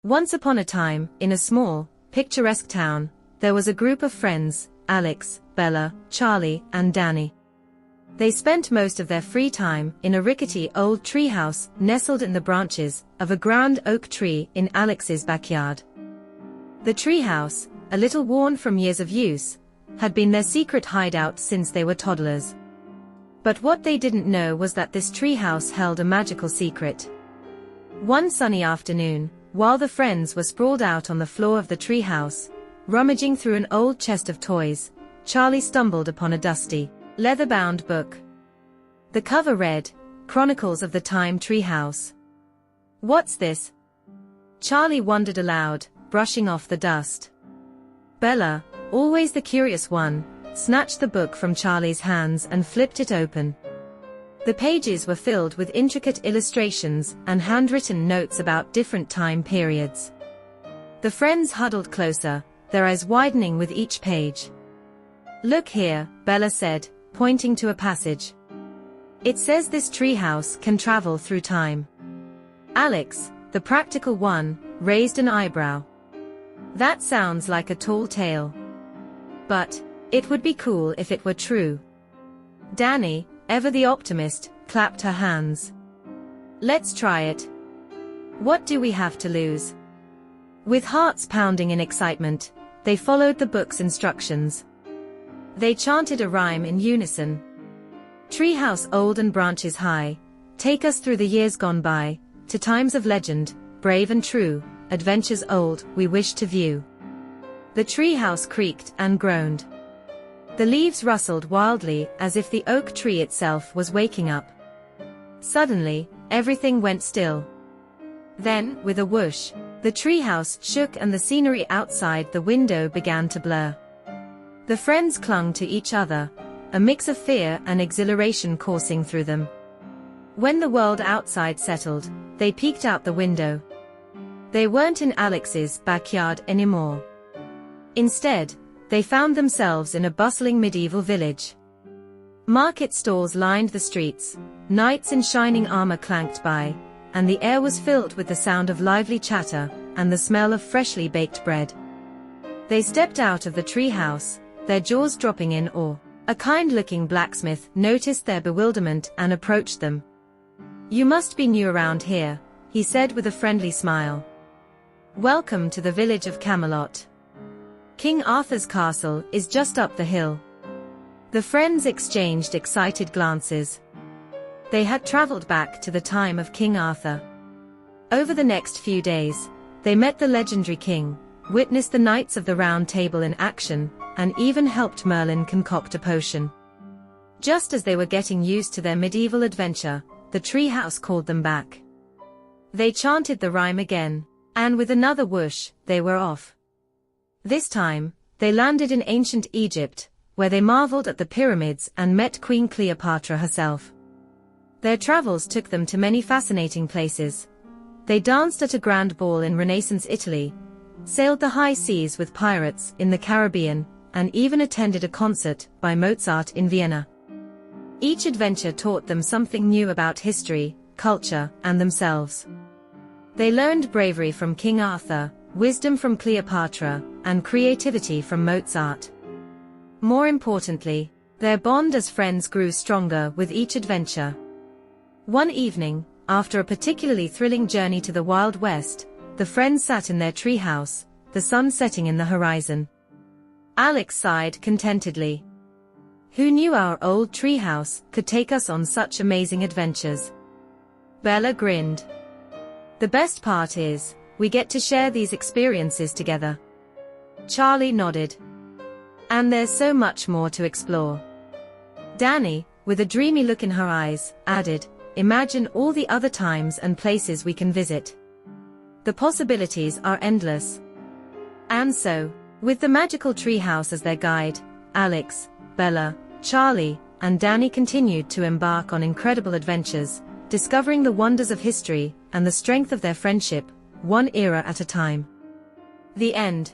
Once upon a time, in a small, picturesque town, there was a group of friends, Alex, Bella, Charlie, and Danny. They spent most of their free time in a rickety old treehouse nestled in the branches of a grand oak tree in Alex's backyard. The treehouse, a little worn from years of use, had been their secret hideout since they were toddlers. But what they didn't know was that this treehouse held a magical secret. One sunny afternoon, while the friends were sprawled out on the floor of the treehouse, rummaging through an old chest of toys, Charlie stumbled upon a dusty, leather-bound book. The cover read, "Chronicles of the Time Treehouse." "What's this?" Charlie wondered aloud, brushing off the dust. Bella, always the curious one, snatched the book from Charlie's hands and flipped it open. The pages were filled with intricate illustrations and handwritten notes about different time periods. The friends huddled closer, their eyes widening with each page. "Look here," Bella said, pointing to a passage. "It says this treehouse can travel through time." Alex, the practical one, raised an eyebrow. "That sounds like a tall tale. But it would be cool if it were true." Danny, ever the optimist, clapped her hands. "Let's try it. What do we have to lose?" With hearts pounding in excitement, they followed the book's instructions. They chanted a rhyme in unison. "Treehouse old and branches high, take us through the years gone by, to times of legend, brave and true, adventures old we wish to view." The treehouse creaked and groaned. The leaves rustled wildly as if the oak tree itself was waking up. Suddenly, everything went still. Then, with a whoosh, the treehouse shook and the scenery outside the window began to blur. The friends clung to each other, a mix of fear and exhilaration coursing through them. When the world outside settled, they peeked out the window. They weren't in Alex's backyard anymore. Instead, they found themselves in a bustling medieval village. Market stalls lined the streets, knights in shining armor clanked by, and the air was filled with the sound of lively chatter and the smell of freshly baked bread. They stepped out of the treehouse, their jaws dropping in awe. A kind-looking blacksmith noticed their bewilderment and approached them. "You must be new around here," he said with a friendly smile. "Welcome to the village of Camelot. King Arthur's castle is just up the hill." The friends exchanged excited glances. They had traveled back to the time of King Arthur. Over the next few days, they met the legendary king, witnessed the Knights of the Round Table in action, and even helped Merlin concoct a potion. Just as they were getting used to their medieval adventure, the treehouse called them back. They chanted the rhyme again, and with another whoosh, they were off. This time, they landed in ancient Egypt, where they marveled at the pyramids and met Queen Cleopatra herself. Their travels took them to many fascinating places. They danced at a grand ball in Renaissance Italy, sailed the high seas with pirates in the Caribbean, and even attended a concert by Mozart in Vienna. Each adventure taught them something new about history, culture, and themselves. They learned bravery from King Arthur, wisdom from Cleopatra, and creativity from Mozart. More importantly, their bond as friends grew stronger with each adventure. One evening, after a particularly thrilling journey to the Wild West, the friends sat in their treehouse, the sun setting in the horizon. Alex sighed contentedly. "Who knew our old treehouse could take us on such amazing adventures?" Bella grinned. "The best part is, we get to share these experiences together." Charlie nodded. "And there's so much more to explore." Danny, with a dreamy look in her eyes, added, "Imagine all the other times and places we can visit. The possibilities are endless." And so, with the magical treehouse as their guide, Alex, Bella, Charlie, and Danny continued to embark on incredible adventures, discovering the wonders of history and the strength of their friendship, one era at a time. The end.